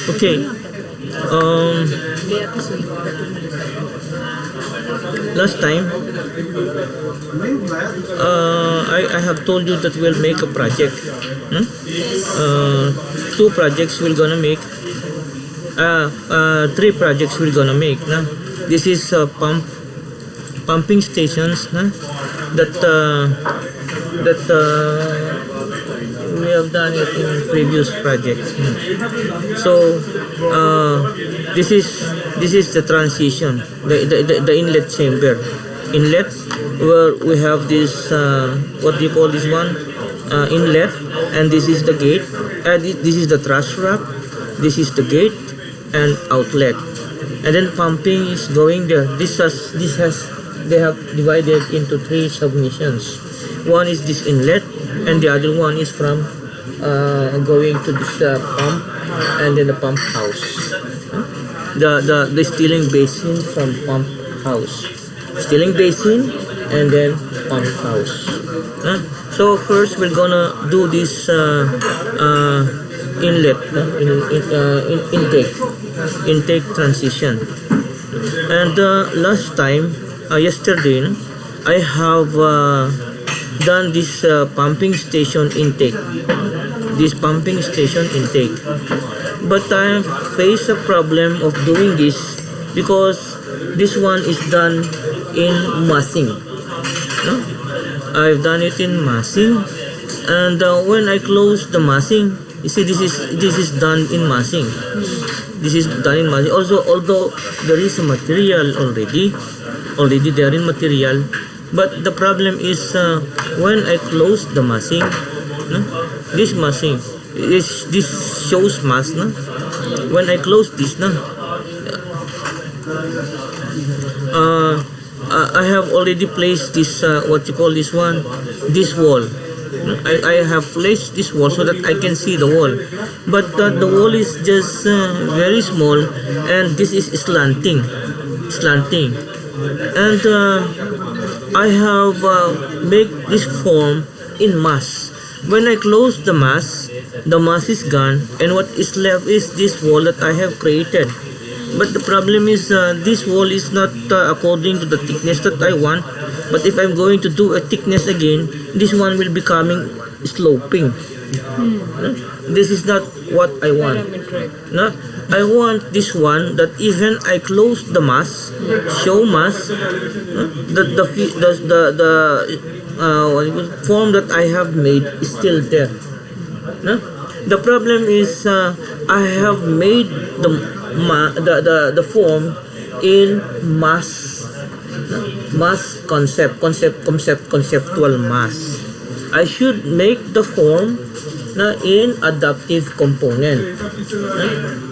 Okay. Last time, I have told you that we'll make a project. Two projects we're gonna make. Three projects we're gonna make. This is pumping stations. That we have done it in previous projects. So this is the transition, the inlet chamber. Inlet where we have this what do you call this one? Inlet, and this is the gate. This is the trash rack. This is the gate and outlet. And then pumping is going there. They have divided into three submissions. One is this inlet, and the other one is from going to this pump, and then the pump house. The stealing basin from pump house. Stealing basin and then pump house. So first we're gonna do this inlet, intake transition. And last time, yesterday, I have done this pumping station intake. But I face a problem of doing this because this one is done in massing. I've done it in massing, and when I close the massing, you see this is done in massing. This is done in massing. Also, although there is a material already there in material, but the problem is when I close the massing, this massing, this shows mass. When I close this, I have already placed this what you call this one, this wall. I have placed this wall so that I can see the wall, but the wall is just very small, and this is slanting, and I have make this form in mass. When I close the mass is gone, and what is left is this wall that I have created. But the problem is this wall is not according to the thickness that I want. But if I'm going to do a thickness again, this one will be coming sloping. This is not what I want. I want this one that even I close the mass, show mass, the form that I have made is still there. The problem is I have made the form in conceptual mass. I should make the form in adaptive component.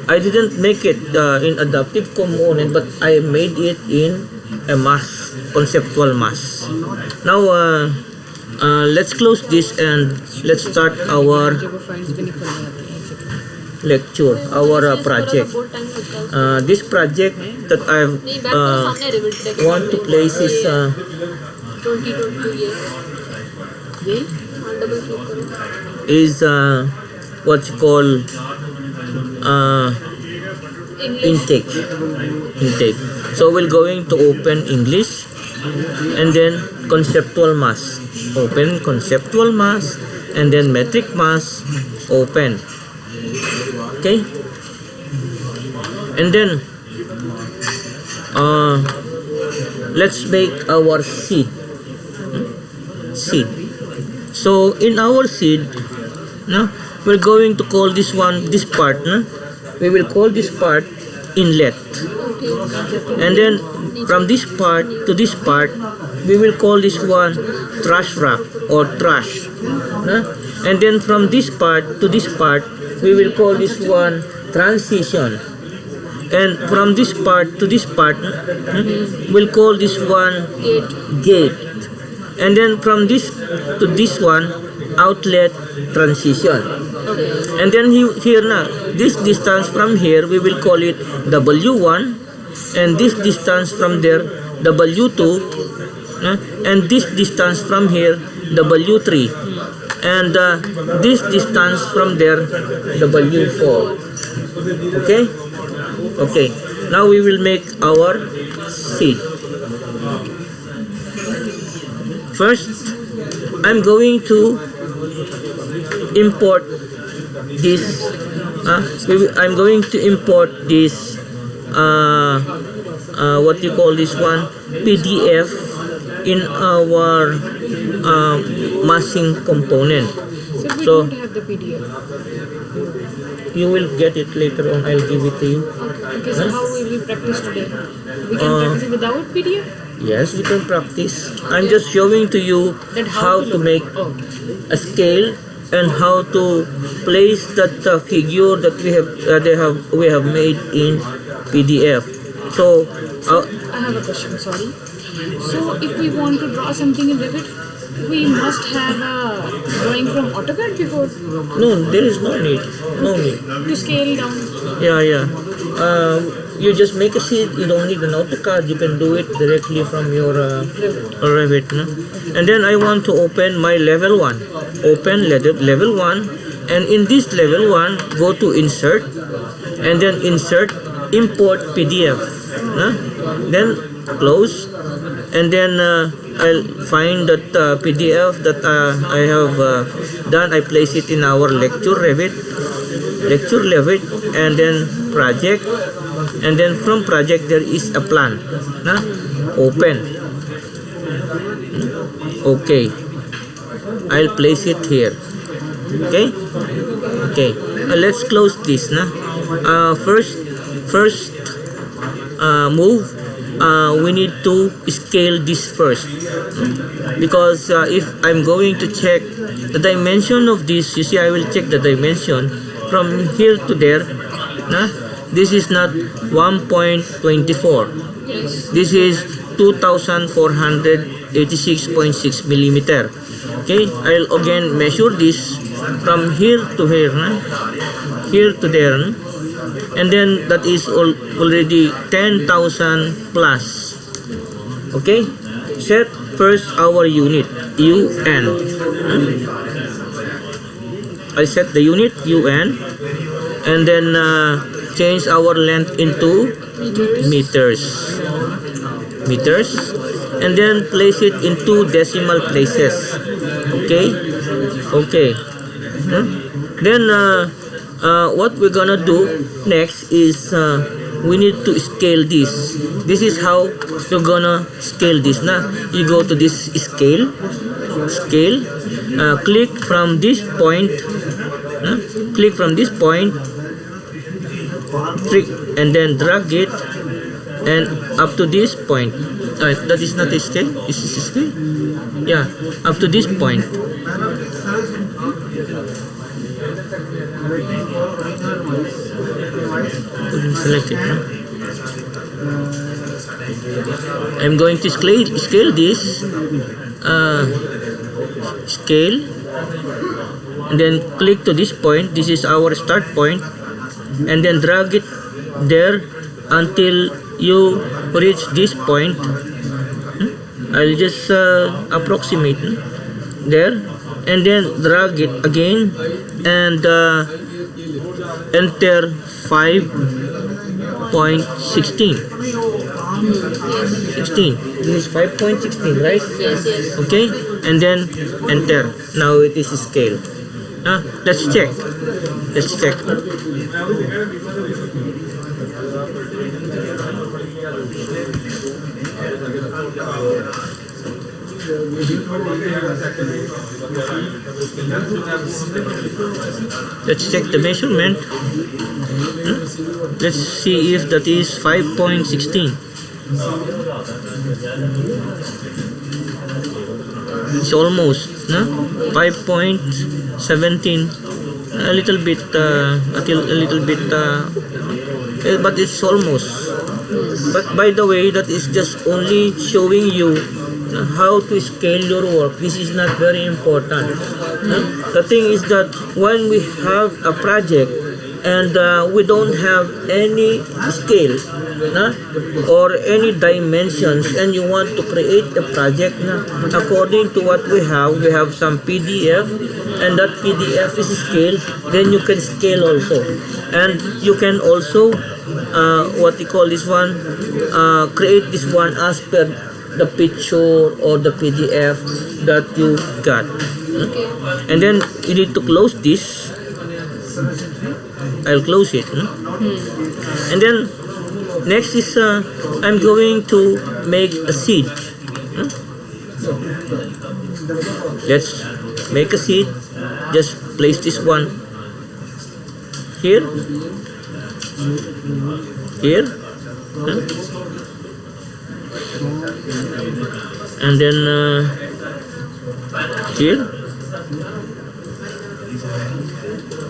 I didn't make it in adaptive component, but I made it in a mass, conceptual mass. Now let's close this and let's start our lecture, our project. This project that I want to place is what you call intake. So we're going to open English and then conceptual mass. Open conceptual mass and then metric mass. Open. Okay, and then let's make our seed. So in our seed, we're going to call this part. We will call this part inlet, and then from this part to this part, we will call this one trash rack or trash. And then from this part to this part, we will call this one transition, and from this part to this part, we'll call this one gate, and then from this to this one, outlet transition. And then here now, this distance from here, we will call it W1, and this distance from there, W2, and this distance from here, W3. and this distance from there W4. Okay? Okay. Now we will make our C. First, I'm going to import this. I'm going to import this. What you call this one? PDF in our massing component. So we So don't have the PDF. you will get it later on. I'll give it to you. Okay, so how will we practice today? We can practice it without PDF? Yes, we can practice. I'm just showing to you Then how to look? make Oh. a scale and how to place that figure that we have made in PDF. So I have a question, sorry. So if we want to draw something in Revit, we must have a drawing from AutoCAD before no, there is no need. No need. to scale down. Yeah. You just make a sheet. You don't need an AutoCAD. You can do it directly from your Revit. No? And then I want to open my level 1. Open level 1. And in this level 1, go to Insert. And then Insert, Import PDF. No? Then close. And then I'll find that PDF that I have done. I place it in our lecture Revit, and then project, and then from project there is a plan. Open. Okay. I'll place it here. Okay. Let's close this. First move. We need to scale this first, because if I'm going to check the dimension of this, you see, I will check the dimension from here to there. This is not 1.24. This is 2,486.6 millimeter. Okay, I'll again measure this from here to here, here to there. And then that is already 10,000 plus. Okay, set first our unit UN. I set the unit UN, and then change our length into meters, and then place it into decimal places. Okay. Then what we're gonna do next is we need to scale this. This is how you're gonna scale this. You go to this scale, click from this point, and then drag it and up to this point. That is not a scale. Is this a scale? Yeah, up to this point. Select it. I'm going to scale this. Scale, and then click to this point. This is our start point, and then drag it there until you reach this point. I'll just approximate there, and then drag it again and enter 5.16. This is 5.16, right? Yes. Okay, and then enter. Now it is scale. Let's check. Let's check the measurement. Let's see if that is 5.16. It's almost 5.17. A little bit, but it's almost. But by the way, that is just only showing you how to scale your work. This is not very important. The thing is that when we have a project and we don't have any scale or any dimensions, and you want to create a project according to what we have some PDF, and that PDF is scaled, then you can scale also, and you can also what you call this one, create this one as per the picture or the PDF that you got. And then you need to close this. I'll close it. And then next is I'm going to make a seed. Let's make a seed. Just place this one here, here, and then here,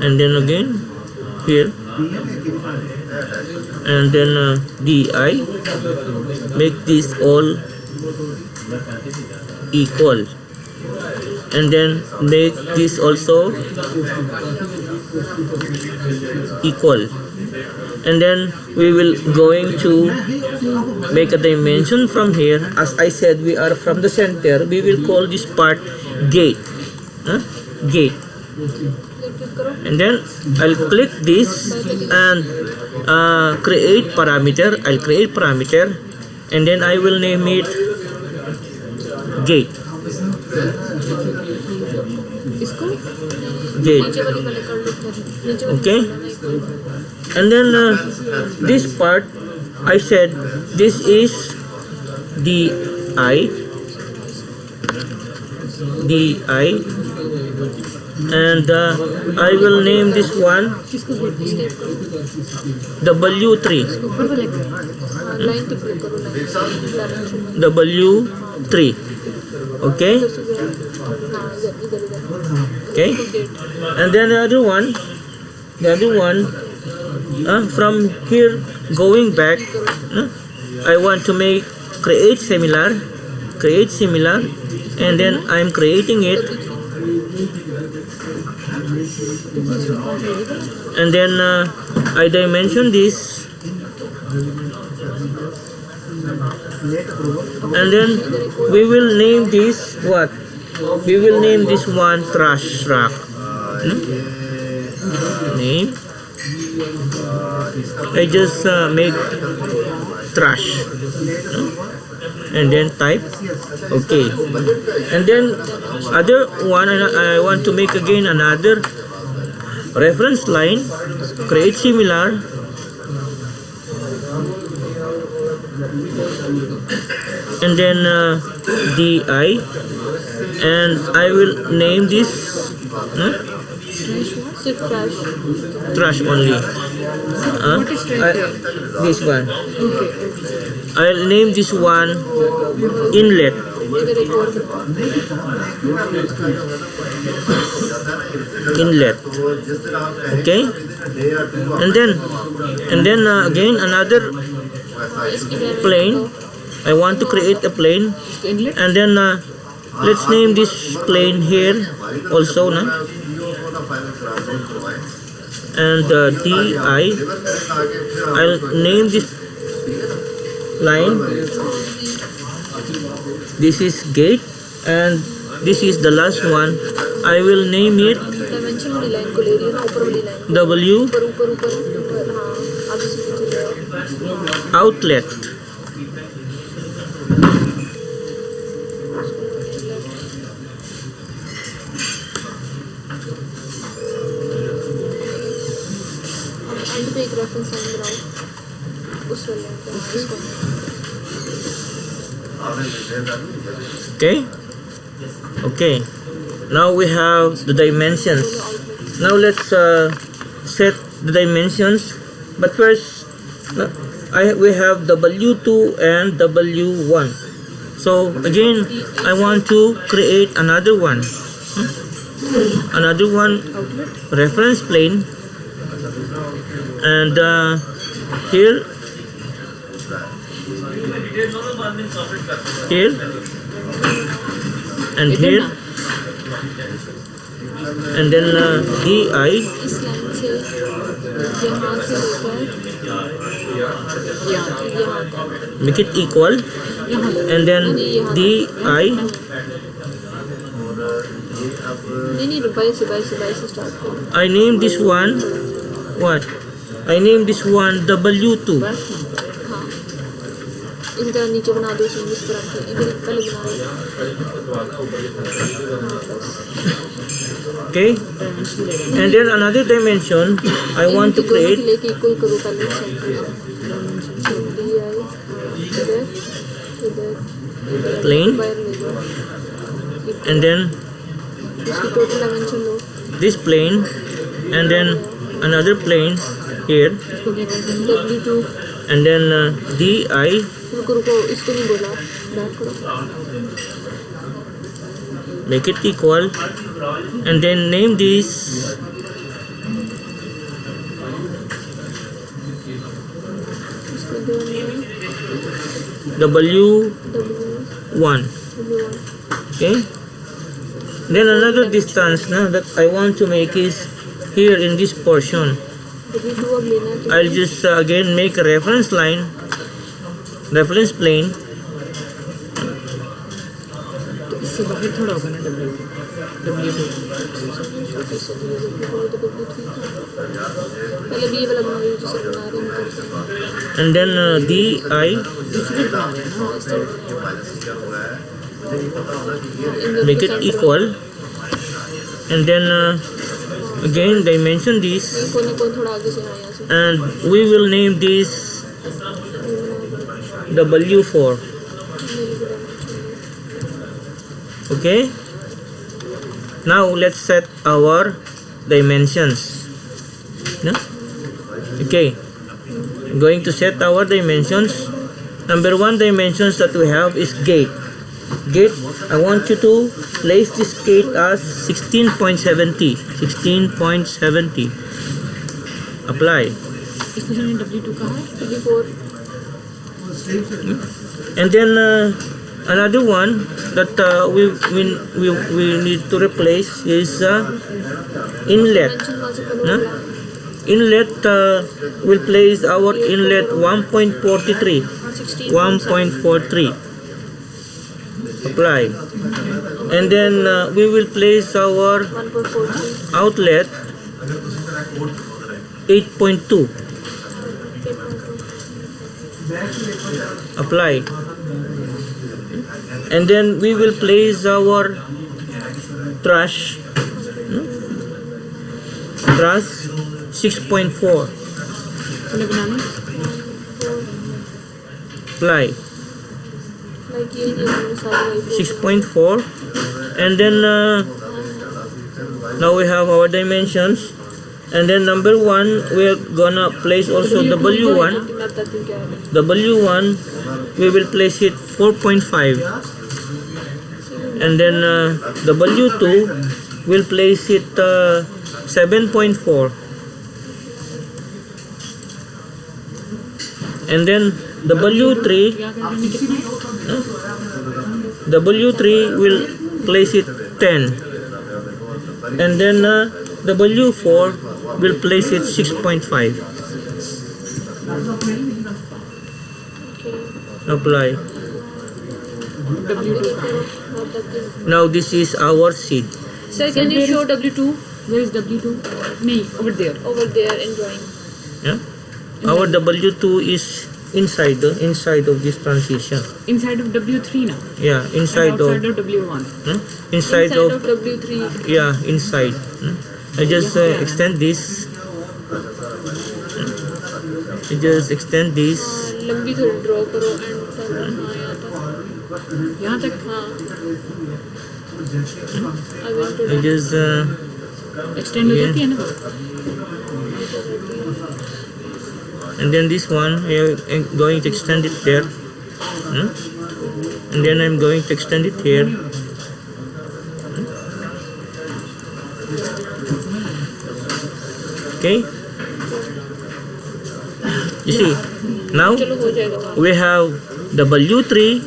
and then again here, and then DI, make this all equal, and then make this also equal, and then we will going to make a dimension from here. As I said, we are from the center. We will call this part gate, gate, and then I'll click this and create parameter. I'll create parameter, and then I will name it gate. Gate. Okay, and then this part I said this is DI, and I will name this one W3. W3. Okay. Okay. And then the other one, from here going back, I want to make create similar, and then I'm creating it, and then I dimension this, and then we will name this what? We will name this one trash rack. Name. I just make trash, and then type okay, and then other one I want to make again another reference line, create similar, and then DI, and I will name this trash only. This one. I'll name this one inlet. Inlet. Okay. And then again another plane. I want to create a plane, and then let's name this plane here also, and DI. I'll name this line. This is gate, and this is the last one. I will name it W outlet. Okay. Okay. Now we have the dimensions. Now let's set the dimensions. But first, we have W2 and W1. So again, I want to create another one. Another one reference plane, and here, and here, and then DI, make it equal, and then DI, नहीं नहीं बाईस से start करो. I name this one what? I name this one W2. हाँ इसी तरह नीचे बना दो इसे इस तरह से इधर पहले बना दो. Okay, and then another dimension I want to create लेके इक्वल करो पहले इधर plane, बाहर ले लो. and then इसकी total dimension low. this plane, and then another plane here, W2 and then DI, रुको इसको नहीं बोला बैक करो. make it equal, and then name this इसको दो W1. W1 Okay, then another distance now that I want to make is here in this portion. W2 अब लेना है. I'll just again make a reference line, reference plane, इससे बाहर थोड़ा होगा ना W2 पहले भी ये वाला बना रही हूँ जिसे बना रहे हैं and then DI, दूसरे बना रहे हैं ना. make it equal, and then again dimension this, कोने को थोड़ा आगे से यहाँ से and we will name this W4. Okay, now let's set our dimensions. No? Okay, going to set our dimensions. Number one dimensions that we have is gate. Gate, I want you to place this gate as 16.70. 16.70. Apply. इसमें हमने W2 कहा है. W4 And then another one that we need to replace is inlet. Mention वहाँ से करो. No? Inlet will place our inlet 1.43. 1.43. Apply. And then we will place our 1.43 outlet 8.2. Apply. And then we will place our trash 6.4. चलो बनाना. Apply. Like ये सारी 6.4. And then now we have our dimensions. And then number one, we're gonna place also W1. W1, we will place it 4.5. And then W2, we'll place it 7.4. And then W3, W3 will place it 10. And then W4 will place it 6.5. Apply. Now this is our seed. Sir, can you show W2 Where is W2? नहीं, over there. over there in drawing? Yeah? Our W2 is inside of this transition. Inside of W3 now. Yeah, And inside outside of of W1. inside of W3 yeah, inside. I just extend this. I just extend this. लंबी थोड़ी draw करो and हाँ यहाँ तक यहाँ तक हाँ I will do I just extend हो जाती है ना. and then this one I'm going to extend it there. And then I'm going to extend it here. Okay. You see, now चलो हो जाएगा. we have W3,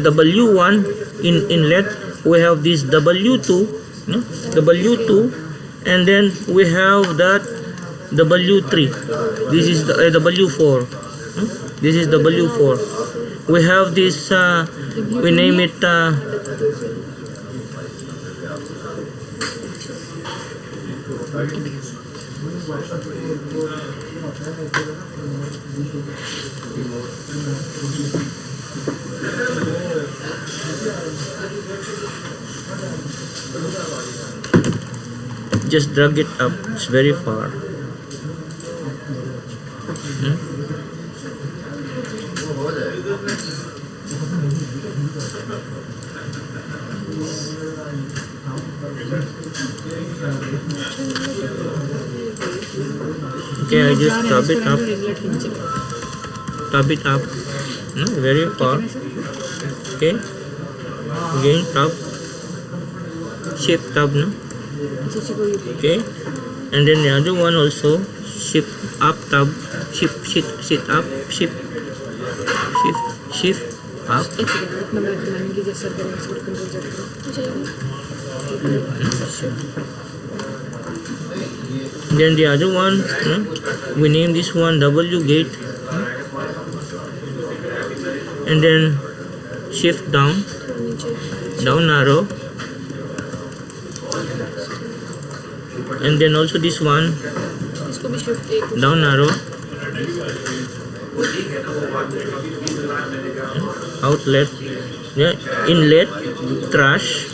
W1 in inlet. We have this W2, W2, and then we have that W3. This is the W4. This is W4. We have this. We name it Just drag it up. It's very far. Okay, I just tap it up. Tap it up. Very far. Okay. Again tap. Shift up. No? Okay. And then the other one also. Shift up tab. Shift up. Shift up. Then the other one, we name this one W gate, and then shift down arrow, and then also this one down arrow, outlet, inlet, trash,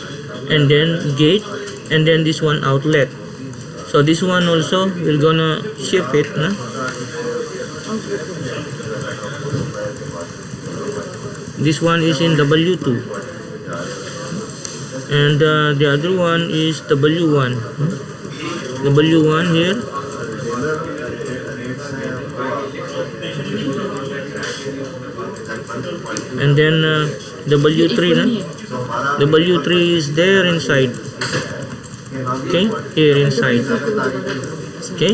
and then gate, and then this one outlet. So this one also we're gonna shift it. No? This one is in W2, and the other one is W1. W1 here. And then W3. No? W3 is there inside. Okay, here inside. Okay.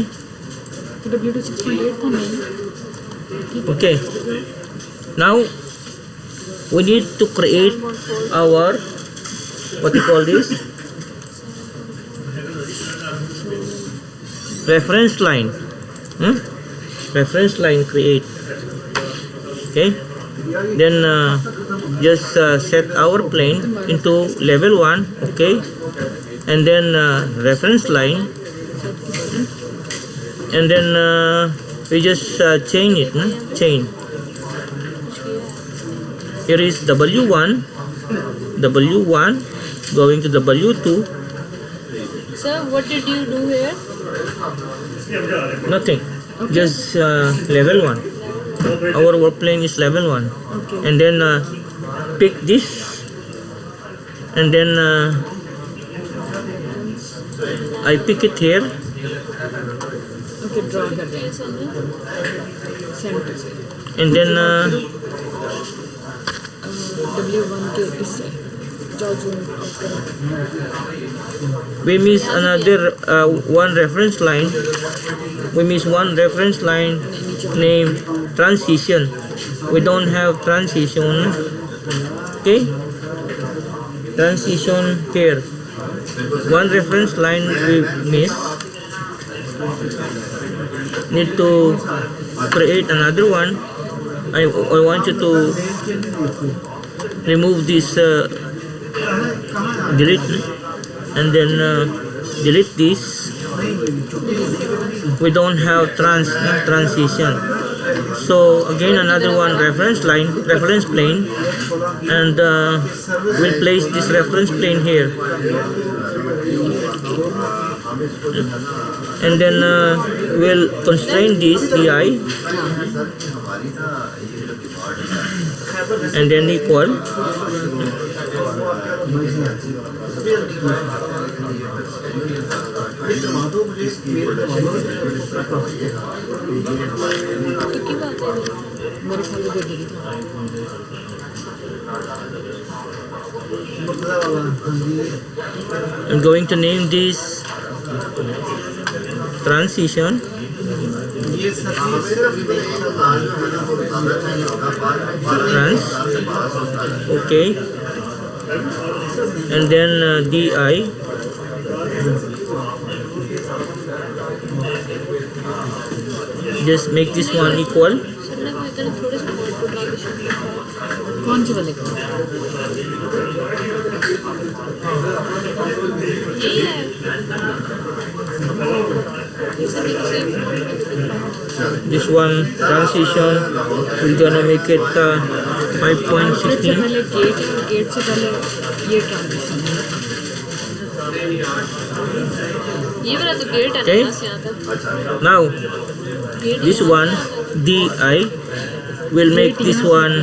Okay. Now we need to create our, what you call this, reference line. Reference line create. Okay. Then just set our plane into level 1. Okay. And then reference line, and then we just chain it. Chain. Here is W1 going to W2. Sir, what did you do here? Nothing. Okay. Just level 1. Our work plane is level 1. Okay. And then pick this, and then I pick it here. Okay, draw the line. Center. And then W1 के इससे we miss another one reference line. We miss one reference line named transition. We don't have transition. Okay, transition here. One reference line we miss. Need to create another one. I want you to remove this, delete, and then delete this. We don't have transition. So again another one reference plane, and we'll place this reference plane here. And then we'll constrain this DI, and then equal, मेरे ख्याल में दे देगी I'm going to name this transition. Trans. Okay. And then DI. Just make this one equal. कौन से वाले का This one transition, we're gonna make it इससे 5.16. पहले गेट है और गेट से पहले ये ट्रांजिशन है. ये वाला तो गेट है ना Okay. यहाँ से यहाँ तक. Now get this one DI will make this one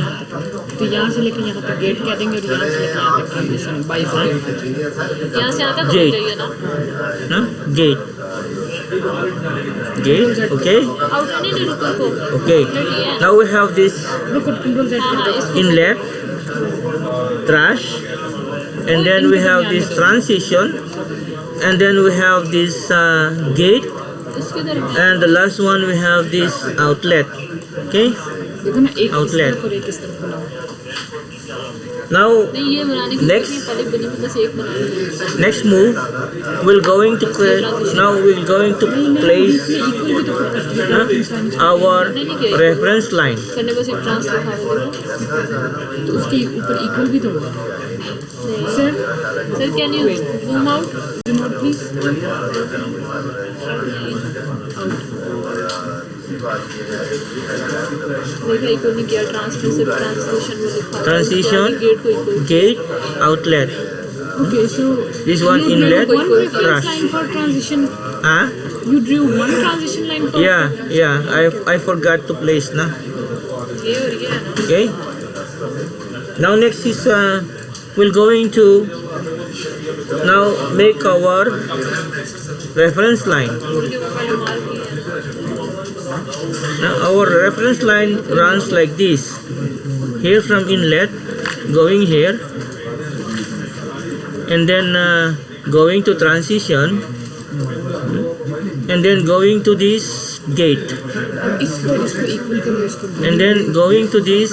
तो यहाँ से लेकर यहाँ तक गेट कह देंगे और यहाँ से लेकर यहाँ तक ट्रांजिशन बाइफर्केट. यहाँ से यहाँ तक Gate. होना चाहिए ना. no? Gate. Okay. आउट नहीं नहीं रुको रुको. Okay. Now we have this रुको कंट्रोल Z हाँ कर हाँ दो. इसको inlet, trash, and then we have this transition, and then we have this gate, इसके इधर and the last one we have this outlet. Okay. देखो ना एक इस Outlet. तरफ और एक इस तरफ बनाओ. Now नहीं ये बनाने की Next. पहले बनी हुई बस एक बनानी. next move, we're going to create. Now we're going to place equal भी तो करते हैं. our reference line. करने बस एक ट्रांस लिखा है. तो उसके ऊपर इक्वल भी तो होगा. Sir sir can you zoom out. Remote please. देखा इक्वल नहीं किया. ट्रांसलेशन ट्रांसलेशन में लिखा. Transition, गेट को equal. gate, outlet. Okay, so This one you drew inlet, one reference trash. line for transition. Huh? You drew one transition line for. Yeah. I forgot to place na. ये और ये है ना. Okay. Now next is we're going to now make our reference line. क्योंकि वो पहले मार किया. Now our reference line runs like this. Here from inlet, going here, and then going to transition, and then going to this gate, इसको equal करो इसको. and then going to this,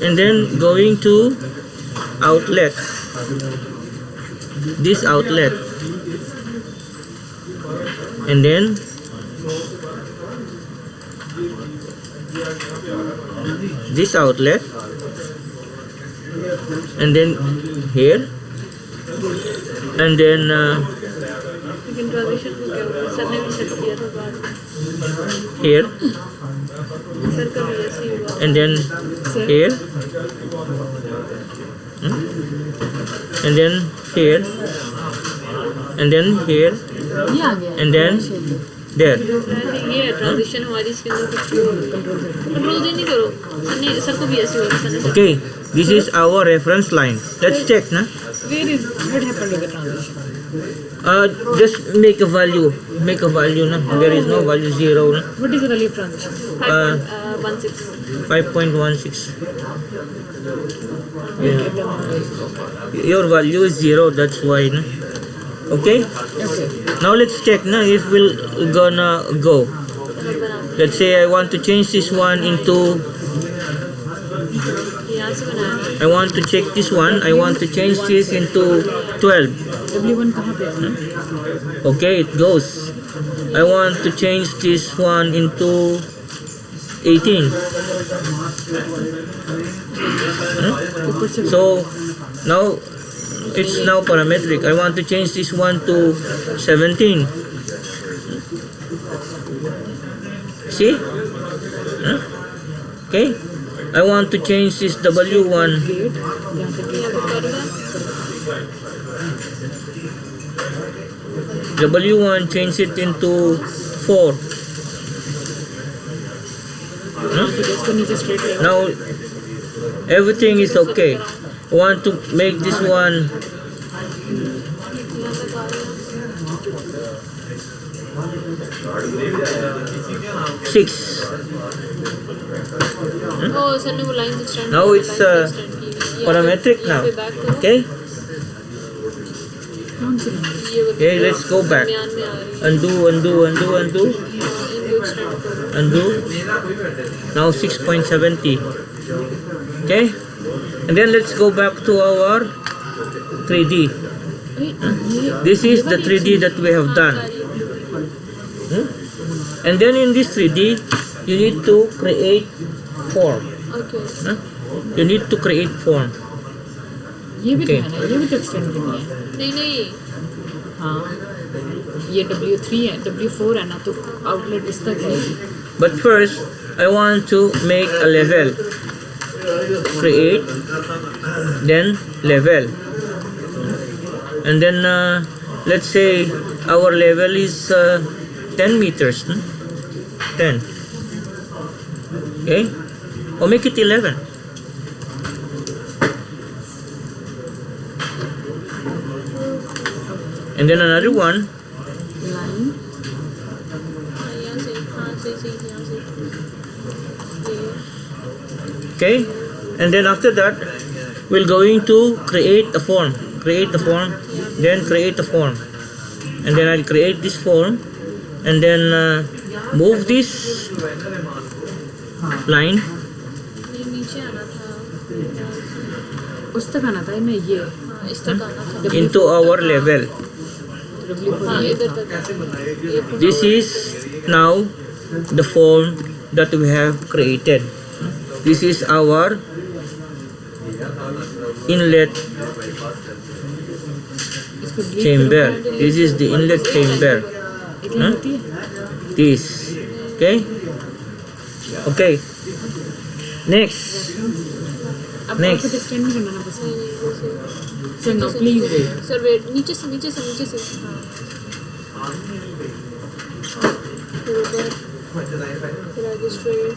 and then going to outlet, this outlet, and then this outlet, and then here, and then लेकिन transition को क्या हुआ. Sir ने भी set किया था बाद में. here, सर का भी ऐसे ही हुआ. and then here, and then here, and then here, ये आ गया. and then there. ये है ट्रांजिशन हमारी. इसके अंदर कुछ कंट्रोल नहीं करो. सर ने सर को भी ऐसे हुआ. सर ने Okay, this is our reference line. Let's check, na? Where is what happened with the transition? Just make a value. Make a value, na? There is no value 0, na? What is the value of transition? 5.16. 5.16. Yeah. Your value is 0, that's why, na? Okay? Okay. Now let's check, na, if we'll gonna go. Let's say I want to change this one into, यहाँ से बनाया. I want to check this one, I want to change this into 12. W1 कहाँ पे है? Okay, it goes. I want to change this one into 18. ऊपर से. So now it's now parametric. I want to change this one to 17. See? Okay. I want to change this W1. Get जहाँ तक यहाँ पे कर रहा. W1 change it into 4. इसको नीचे straight ले. Now everything is okay. I want to make this one यहाँ तक आ गया. 6. ओ सर ने वो line extend. Now it's parametric now. Okay. कौन सी line? Okay, let's go back. दरमियान में आ रही Undo. है. इनको एक्सटेंड करो. Undo. Now 6.70. Okay. And then let's go back to our 3D. This is the 3D that we have done. And then in this 3D, you need to create form. Okay. You need to create form. ये भी तो Okay. है ना. ये भी तो extend करनी है. नहीं नहीं हाँ ये W3 है W4 है ना तो आउटलेट इस तक है But first, I want to make a level. Create, then level. And then let's say our level is 10 meters. 10. Okay? Or make it 11. And then another one. Line यहाँ से हाँ सही यहाँ से Okay? And then after that, we're going to create a form. Create a form, then create a form. And then I'll create this form. And then move this line नहीं नीचे आना था उस तक आना था मैं ये हाँ इस तक आना था into our level. हाँ इधर तक This is now the form that we have created. This is our inlet इसको delete chamber. This is the inlet chamber. इतनी Huh? होती है This. Okay? Okay. Next. अब Next. आपको एक्सटेंड नहीं करना ना बस sir no please sir wait नीचे से हाँ फिर ऊपर फिर आगे स्ट्रेट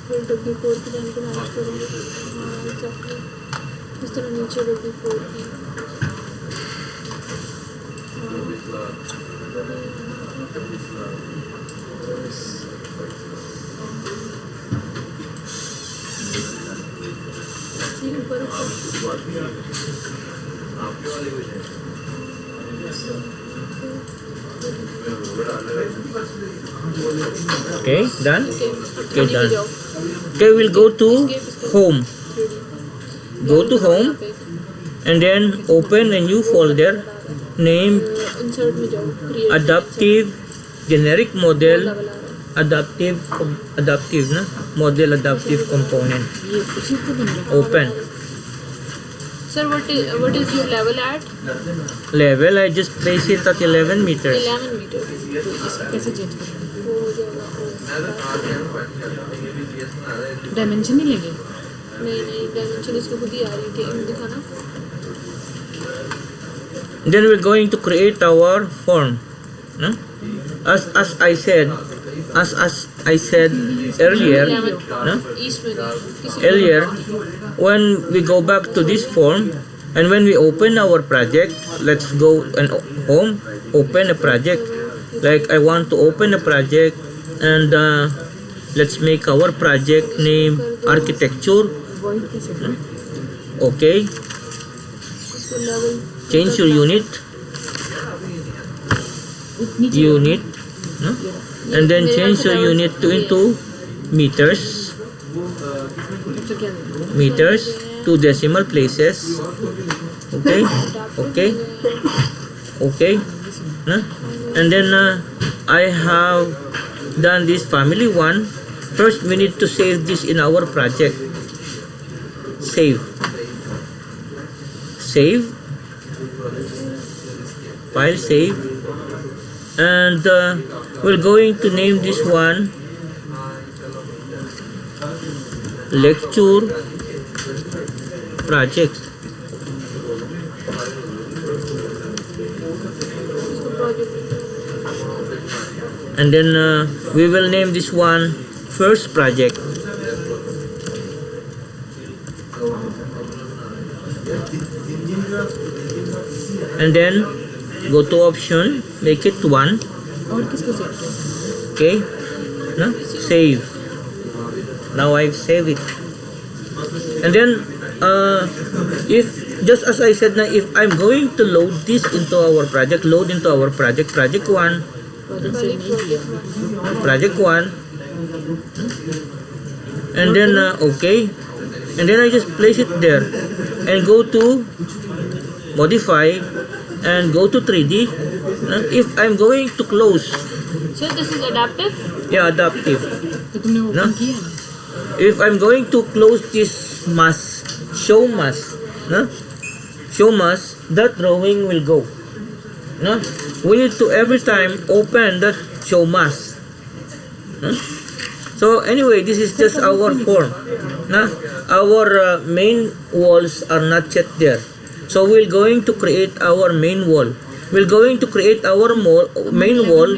फिर W4 की लाइन को मैनेज करेंगे हाँ एग्जैक्टली इस तरह नीचे W4 की ऊपर Okay, done? Okay, done. Okay, we'll go to home. Go to home and then open a new folder. Name insert में जाओ create adaptive generic model adaptive na model adaptive component. ये उसी को बन रहा Open sir what is your level at level. I just place it at 11 meters. 11 metre है तो इसको कैसे चेंज करेंगे हो जाएगा डायमेंशन नहीं लेंगे नहीं डायमेंशन इसको खुद ही आ रही थी दिखाना Then we're going to create our form. No? As I said earlier, no? East में किसी earlier when we go back to this form and when we open our project, let's go and home open a project. Like I want to open a project and let's make our project name architecture. Void कैसे करें Okay, इसको level change your unit नीचे no? And then change your unit to into meters. अच्छा क्या है Meters to decimal places. Okay. No? And then I have done this family one. First we need to save this in our project. Save file, save, and we're going to name this one lecture project. And then we will name this one first project. And then go to option, make it 1. और किसको save करें Okay, no? Save. Now I've saved it. And then if just as I said, now if I'm going to load this into our project, project 1, project save नहीं किया project 1, and then okay, and then I just place it there and go to modify and go to 3D. If I'm going to close, So this is adaptive? yeah, adaptive. तो तुमने No. Open किया ना If I'm going to close this mask, show mask, no? show mask, that drawing will go. No? We need to every time open that show mask. No? So anyway, this is just our form. No? Our main walls are not yet there. So we're going to create our main wall. We're going to create our main wall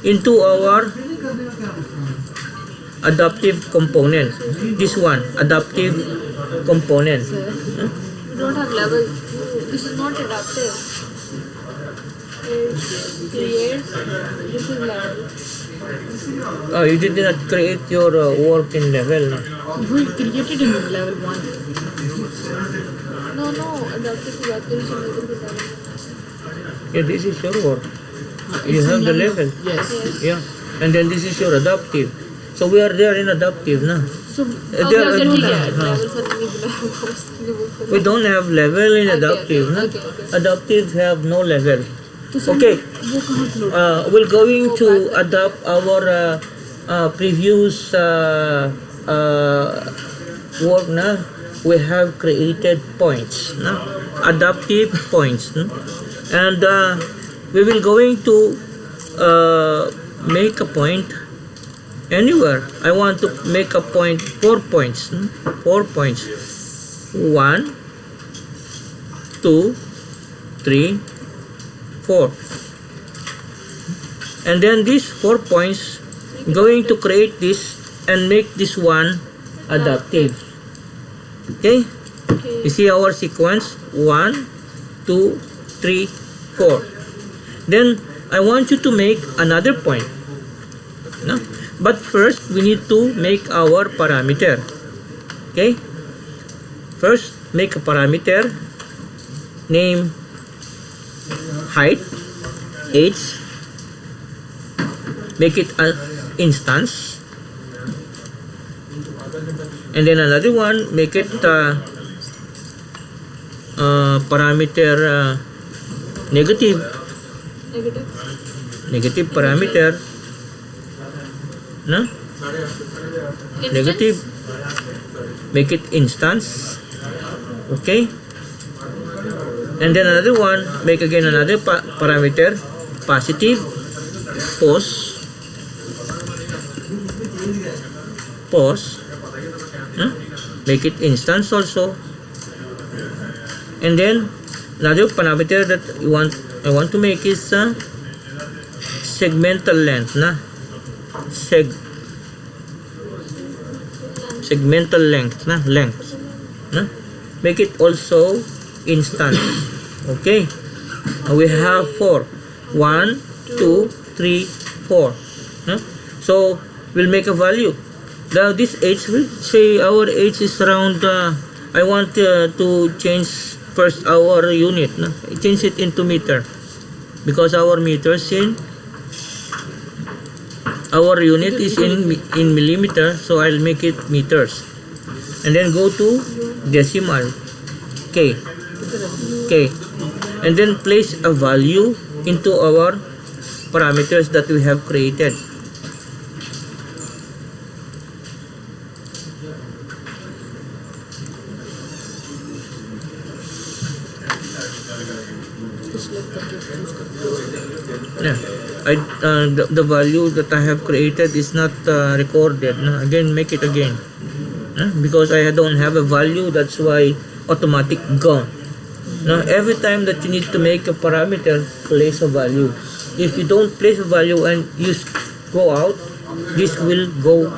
into our adaptive component. This one, adaptive component. You don't have level. This is not adaptive. It creates. This is level. Oh, you did not create your work in level. No? We created in level 1. No, adaptive to that. There is a level to level. Yeah, this is your work. You have the level. Yes. Yeah, and then this is your adaptive. So we are there in adaptive, no? So There are- Level huh. for me. We don't have level in adaptive, no? okay. Adaptive have no level. तो Okay, वो कहाँ upload we're going to adapt our previous work, na? We have created points, na? Adaptive points, no? And we will going to make a point anywhere. I want to make a point, 4 points, 4 points. 1, 2, 3, 4. And then these 4 points, going to create this and make this one adaptive. Okay? You see our sequence? 1, 2, 3, 4. Then I want you to make another point. No? But first, we need to make our parameter. Okay? First, make a parameter. Name height, age. Make it an instance. And then another one, make it parameter negative. Negative parameter. No? Negative. Make it instance. Okay. And then another one, make again another parameter, positive, pause, make it instance also. And then another parameter that I want to make is segmental length, segmental length, make it also instance. Okay, we have 4. 1, 2, 3, 4. So we'll make a value. Now this age, will say our age is around. I want to change first our unit. Change it into meter, because our meters in our unit is in millimeter. So I'll make it meters, and then go to decimal. Okay. And then place a value into our parameters that we have created. Yeah, the value that I have created is not recorded. Again, make it again. Because I don't have a value, that's why automatic gone. Now, every time that you need to make a parameter, place a value. If you don't place a value and you go out, this will go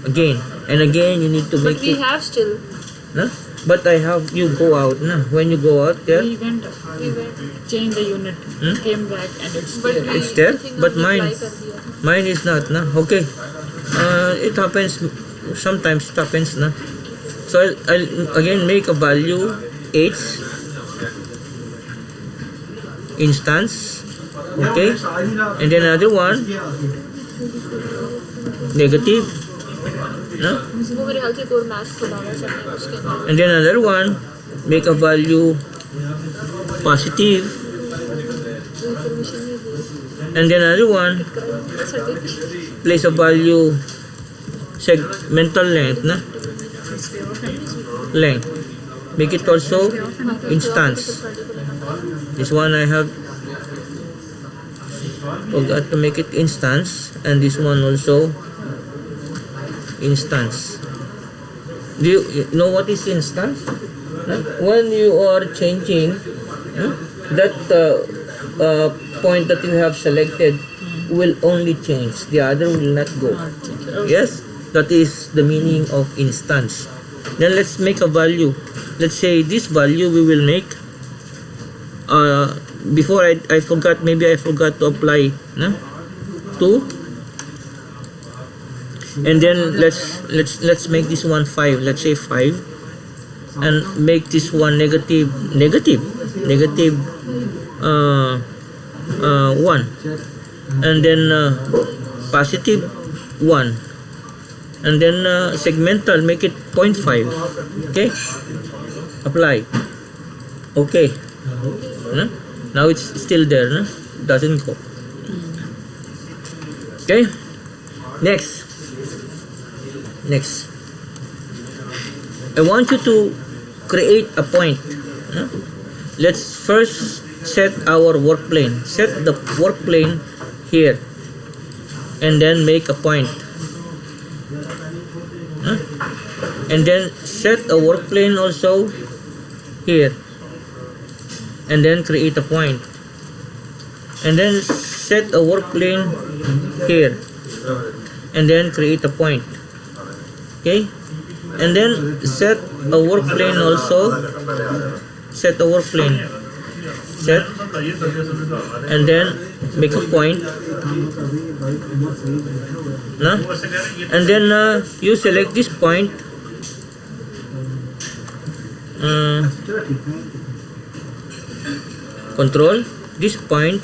again and again. You need to make But we it. have still. No? But I have you go out. No? When you go out, there we went changed the unit, came back, and it's But there. it's there. everything But on the mine, fly कर दिया. mine is not. No? Okay. It happens. Sometimes it happens. No? So I'll again make a value age instance. Okay. And then another one negative. No? वो मेरे ख्याल से core match खुलाना चाहिए उसके अंदर. And then another one, make a value positive. And then another one, place a value segmental length, length. make it also instance. This one I have forgot to make it instance, and this one also instance. Do you know what is instance? When you are changing that point that you have selected will only change, the other will not go. Yes, that is the meaning of instance. Then let's make a value. Let's say this value we will make. Before I forgot, maybe I forgot to apply 2, and then let's make this one 5. Let's say 5, and make this one negative 1, and then positive 1, and then segmental, make it 0.5. Okay, apply. Okay, now it's still there, doesn't go. Okay, next I want you to create a point. Let's first set our work plane. Set the work plane here, and then make a point. And then set a work plane also here, and then create a point. And then set a work plane here, and then create a point. Okay, and then set a work plane also. Set a work plane. Set, and then make a point. And then you select this point. Control this point.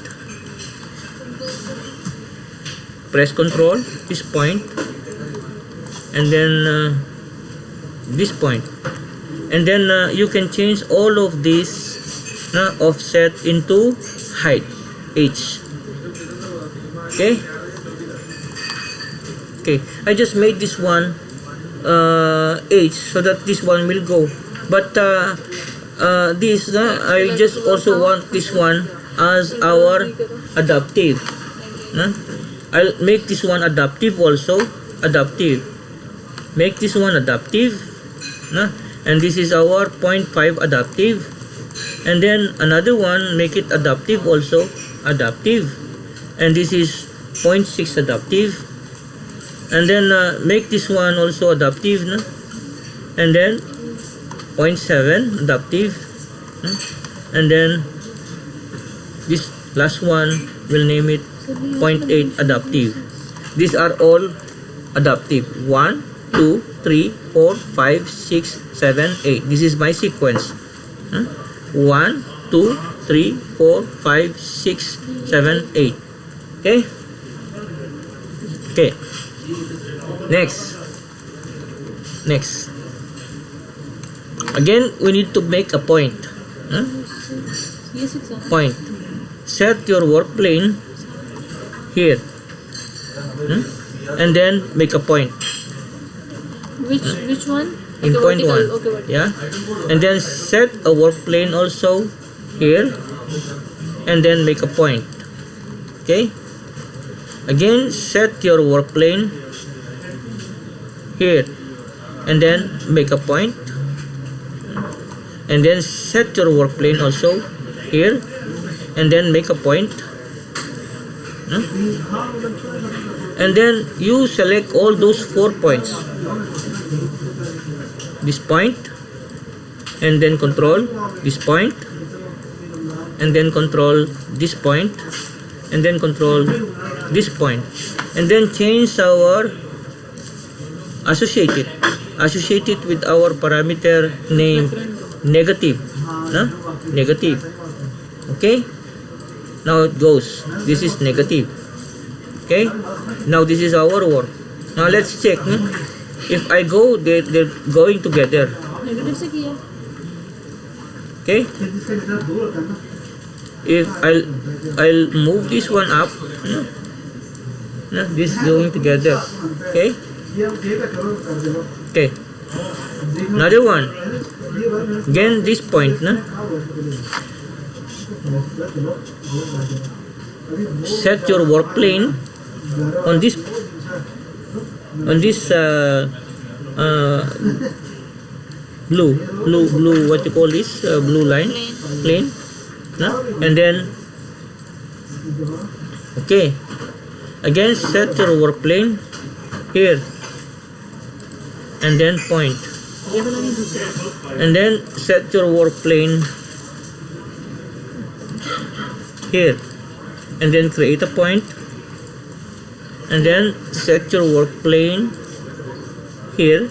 Press control this point, and then this point, and then you can change all of this offset into height h. Okay, I just made this one h so that this one will go, but this I just also want this one as our adaptive. I'll make this one adaptive also. Adaptive. Make this one adaptive. And this is our 0.5 adaptive. And then another one, make it adaptive also. Adaptive. And this is 0.6 adaptive. And then make this one also adaptive. And then 0.7 adaptive. And then this last one, we'll name it 0.8 adaptive. These are all adaptive. 1, 2, 3, 4, 5, 6, 7, 8. This is my sequence. 1, 2, 3, 4, 5, 6, 7, 8. Okay? Okay. Next. Again, we need to make a point. Point. Set your work plane here, and then make a point. Which one? In Okay, point vertical. 1. Okay, vertical. Yeah, and then set a work plane also here, and then make a point. Okay, again set your work plane here, and then make a point, and then set your work plane also here, and then make a point. And then you select all those 4 points. This point, and then control this point, and then control this point, and then control this point, and then change our associate it with our parameter name negative. Negative. Okay, now it goes. This is negative. Okay, now this is our work. Now let's check. If I go, they're going together. Negative से किया. Okay, if I'll move this one up, this is going together. Okay, another one. Again, this point, na? Set your work plane on this blue, what you call this, blue line, plane, na? And then, okay, again set your work plane here, and then point, ये वाला नहीं दूसरा and then set your work plane here, and then create a point, and then set your work plane here,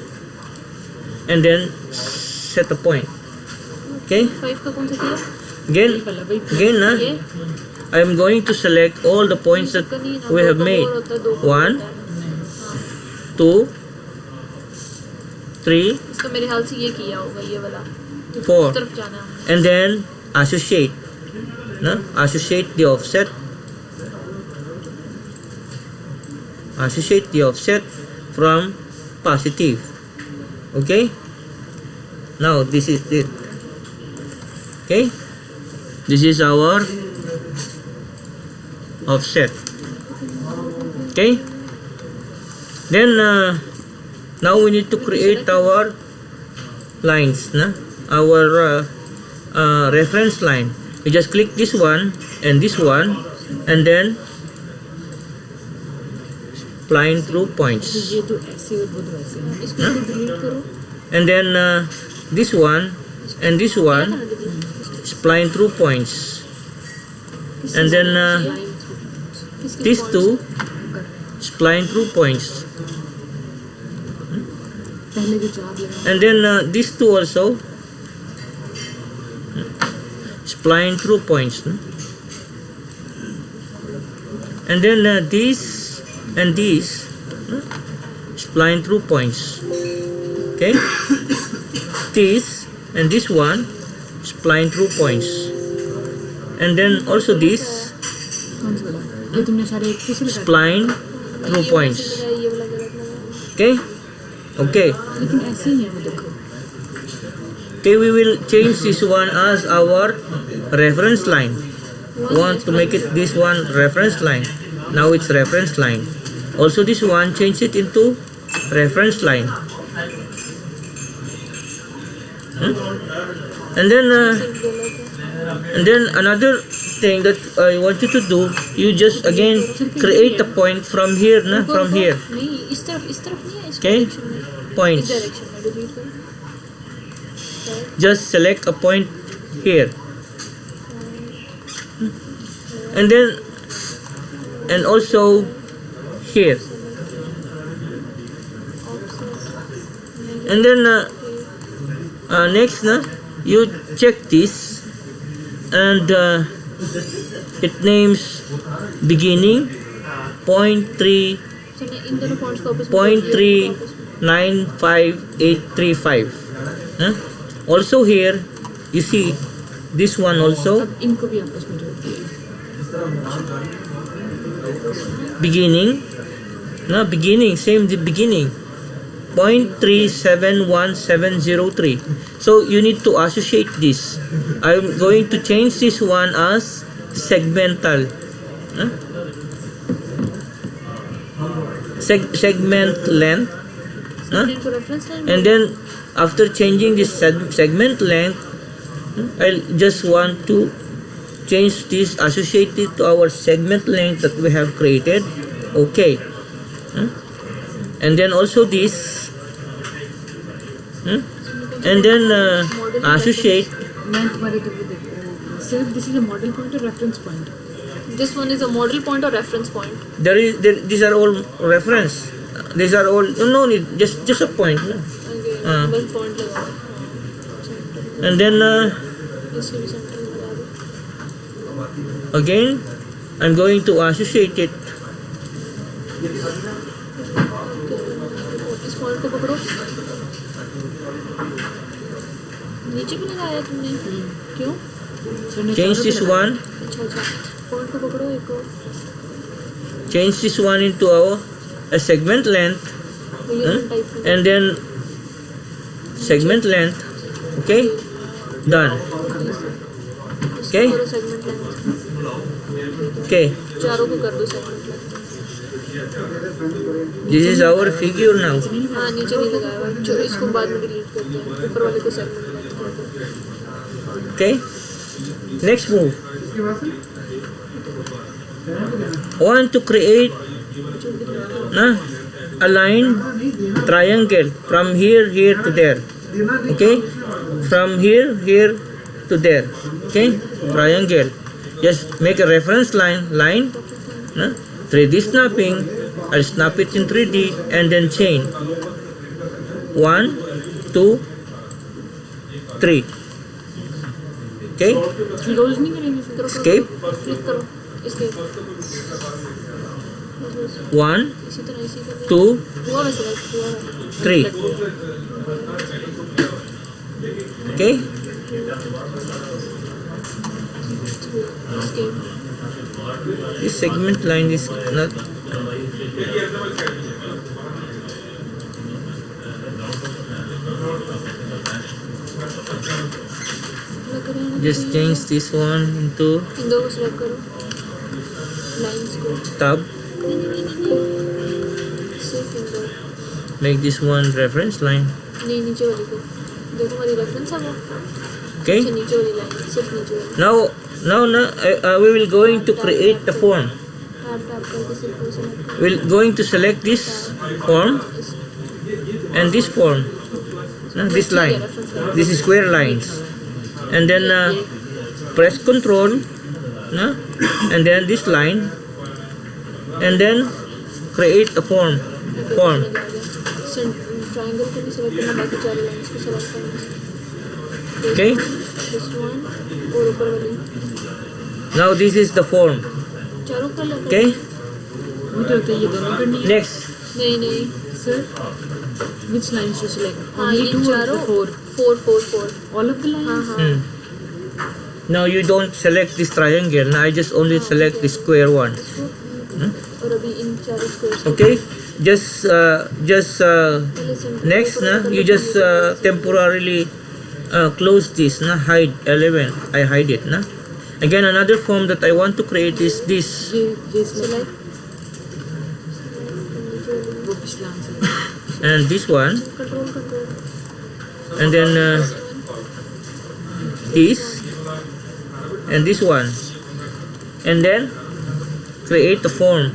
and then set a point. Okay, 5 का कौन सा किया? again na, ये I am going to select all the points that we have made. 1 2 3 इसका मेरे ख्याल से ये किया होगा, ये वाला 4, तरफ जाना है। and then associate, no? Associate the offset, from positive. Okay, now this is it. Okay, this is our offset. Okay, then now we need to create our lines, na? Our reference line. You just click this one and this one, and then spline through points, ये तो ऐसे और वो तो ऐसे है इसको delete करो। and then this one and this one spline through points, and then these two spline through points, पहले जो चार लगा and then these two also spline through points, and then these and these spline through points. Okay, this and this one spline through points, and then also this कौन सा वाला ये तुमने सारे एक किसी लगा spline through points. ये वाला गलत लगा। Okay, okay, लेकिन ऐसे ही है वो देखो okay, we will change this one as our reference line. We want to make it this one reference line. Now it's reference line. Also this one, change it into reference line. And then another thing that I want you to do, you just again create a point from here, na? From here. नहीं, इस तरफ नहीं है, इस Okay, direction में, इस points. direction में delete करो। Just select a point here, and then and also here, and then next na, you check this, and it names beginning 0.3 So, इन दोनों points को आपस में 0.395835. Also here you see this one also अब इनको भी आपस में जोड़ दिए beginning, no, beginning, same the beginning 0.371703. So you need to associate this. I'm going to change this one as segmental, segment length, इनको reference line and then after changing this segment length, I'll just want to change this, associate it to our segment length that we have created. Okay, and then also this, and then associate. मैं तुम्हारे तो वो देखो सिर्फ this is a model point और reference point This one is a model point or reference point. These are all reference. These are all no need, just a point, no? Okay, बस point लगा दो। And then इसको भी center में लगा दो। again I'm going to associate it. इस point को पकड़ो। नीचे भी लगाया तुमने? क्यों? Change this one. अच्छा अच्छा। Point को पकड़ो एक और। Change this one into a segment length, ये type करो। and then segment length Okay, done. Okay, करो सेगमेंट लाइन okay. चारों को कर दो segment line This is our figure now. हाँ नीचे नहीं लगाया हुआ जो इसको बाद में डिलीट करते हैं ऊपर वाले को सेगमेंट लाइन कर दो Okay, next move. Want to create a line triangle from here to there. Okay, from here to there. Okay, triangle. Just make a reference line. 3D snapping. I'll snap it in 3D and then chain. 1, 2, 3. Okay, close नहीं करेंगे फिर करो escape. Click करो escape 1, इसी तरह इसी कर 2, हुआ वैसे हुआ 3. Okay, escape this segment line is not. Just change this one into इन दो को सिलेक्ट करो लाइंस को tab. सिर्फ इन दो Make this one reference line. नहीं नीचे वाली को देखो हमारी रेफरेंस है वो Okay. अच्छा नीचे वाली लाइन सिर्फ नीचे वाली Now we will going to create the form. Tap tap करके सिर्फ वो सिलेक्ट करो We're going to select this form and this form. This line. This is square lines. And then press Control. And then this line. And then create a form. Triangle को भी select करना बाकी चार lines को select करना Okay. This one और ऊपर वाली Now this is the form. चारों कर लेते Okay. मुझे लगता है ये दोनों करनी है Next. नहीं sir which lines to select हाँ only ये 2 or चारों 4 4 all of the lines हाँ हाँ Now you don't select this triangle. Now I just only select the square one. और अभी इन चारों squares Okay. Just next you just temporarily close this hide element. I hide it again. Another form that I want to create is this, ये इसमें select वो पिछला answer and this one, control and then this and this one, and then create a form.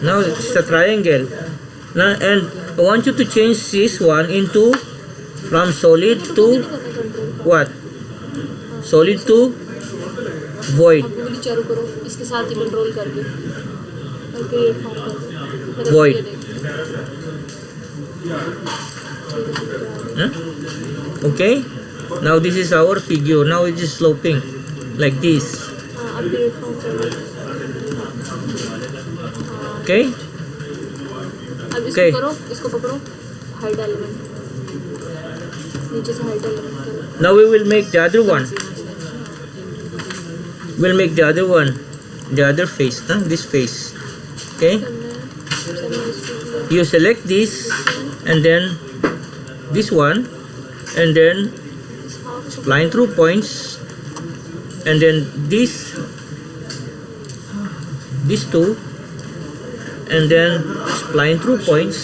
Now it's a triangle. Now, and I want you to change this one into from solid to what? Solid to void. आप पूरी चारों करो इसके साथ ही control करके और create form कर दो Void. Okay. Now this is our figure. Now it is sloping like this. हाँ अब क्रिएट फॉर्म कर दो Okay. अब इसको Okay. करो इसको पकड़ो हाइड एलिमेंट नीचे से हाइड एलिमेंट करो Now we will make the other one. We'll make the other one, the other face. This face. Okay. You select this, and then this one, and then line through points, and then these two, and then spline through points,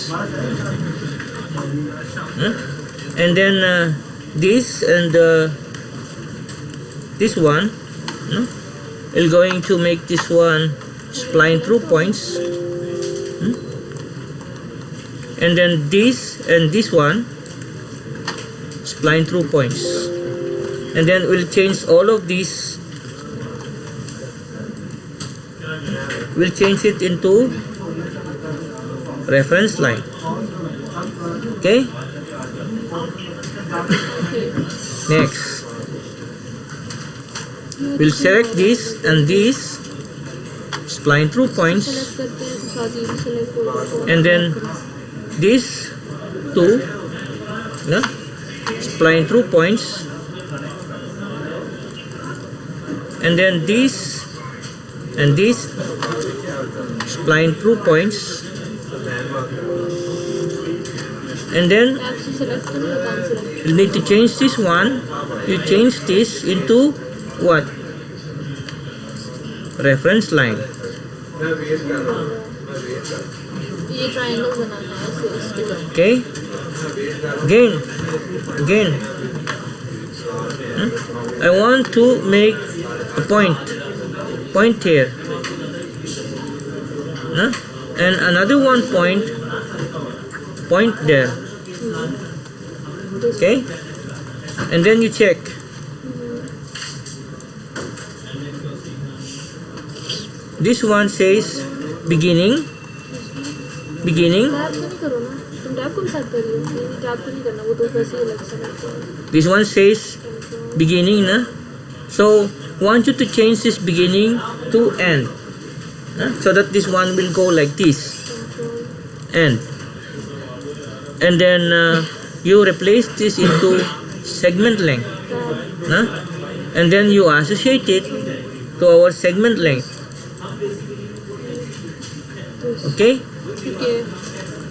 and then this and this one is going to make this one spline through points, and then this and this one spline through points, and then we'll change all of these. We'll change it into reference line. Okay. Next, we'll select this and this spline through points, select करते हैं तो साथ ही भी select हो and then this two spline through points, and then this and this spline through points, and then tab से select करो या काम select you need to change this one. You change this into what? Reference line. ये triangle बनाना है ऐसे इसके बाद. Okay. Again. I want to make a point here. And another one point there. Okay. And then you check. This one says beginning. Tap तो नहीं करो ना, तुम टैप को भी साथ कर रही हो. नहीं टैप तो नहीं करना, वो तो वैसे ही अलग से लगता है. This one says beginning, na? So want you to change this beginning to end, so that this one will go like this, end. And then you replace this into segment length, and then you associate it to our segment length. Okay. Okay.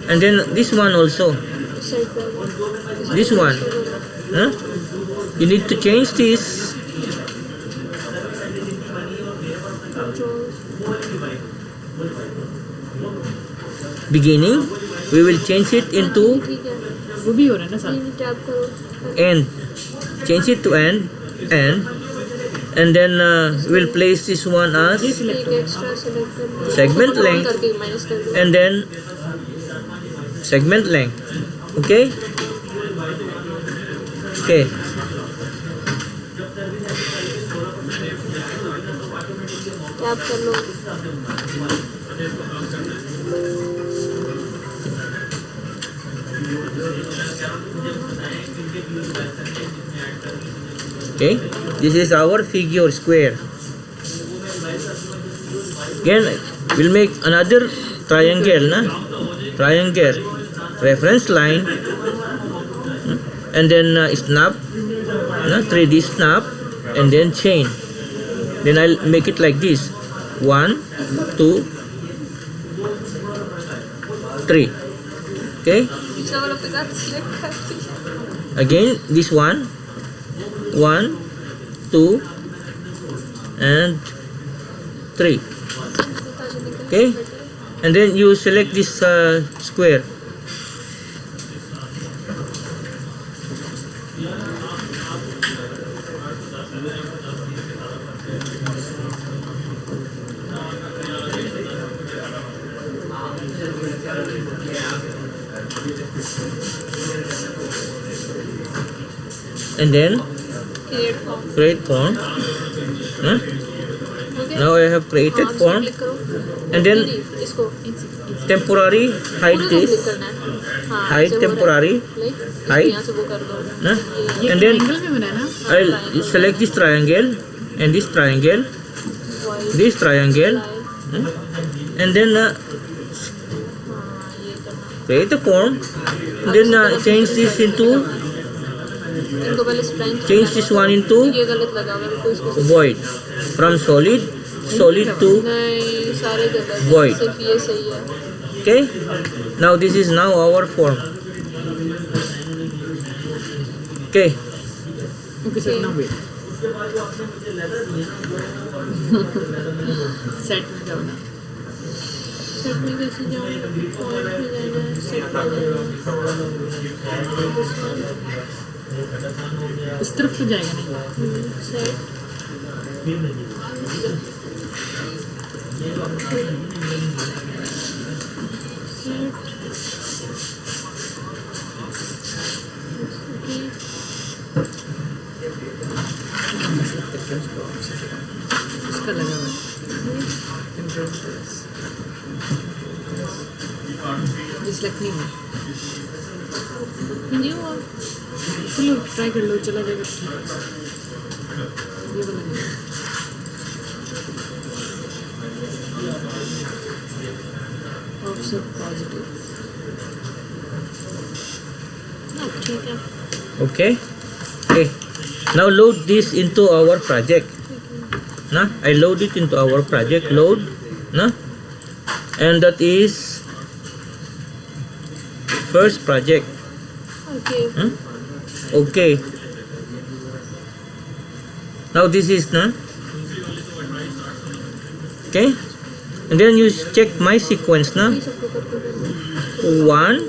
And then this one also, Side पर. this one, you need to change this beginning. We will change it into ठीक है. वो भी हो रहा है ना साथ. ये टैप करो. end. Change it to end, and then we'll place this one as एक एक्स्ट्रा सेलेक्ट कर. segment length, करके माइनस कर दो. and then segment length. Okay. Okay. Tap कर लो. Okay. This is our figure square. Again, we'll make another triangle, na? Triangle. Reference line. And then snap. 3D snap. And then chain. Then I'll make it like this. 1, 2, 3. Okay. पीछे वाला पे जाके select कर दिया. Again, this one. 1, 2, and 3. Okay. And then you select this square. And then Create form. create form. Okay. Now I have created हाँ, form, इसको click करो. and then नहीं, इसको temporary hide पूरे को this. click करना है. हाँ, Hide ऐसे हो रहा है. temporary. Like, इसको Hide. यहाँ से वो कर दो. ये And then ट्रायंगल में बना है ना. I'll select this triangle and this triangle, White, this triangle, black. and then हाँ, ये करना. create a form. Then change this into इनको पहले spline change this one into ये गलत लगा मेरे को इसको. void. From solid to नहीं, सारे गलत हैं. Void. सिर्फ ये सही है. okay. Now this is now our form. Okay. Okay sir now wait. Set में जाओ ना. सेट में कैसे जाऊँ? पॉइंट में जाना है. सेट में जाना है. This one. इस तरफ तो जाएगा नहीं. सेट. इसका लगा हुआ है. Control plus. जिस लखनी में. न्यू और चलो ट्राई कर लो. चला जाएगा. ये वाला नहीं. Offset positive. ठीक है. Okay. Okay. Now load this into our project. I load it into our project. Load. And that is first project. Okay. Okay. Now this is na. Okay. And then you check my sequence na. 1,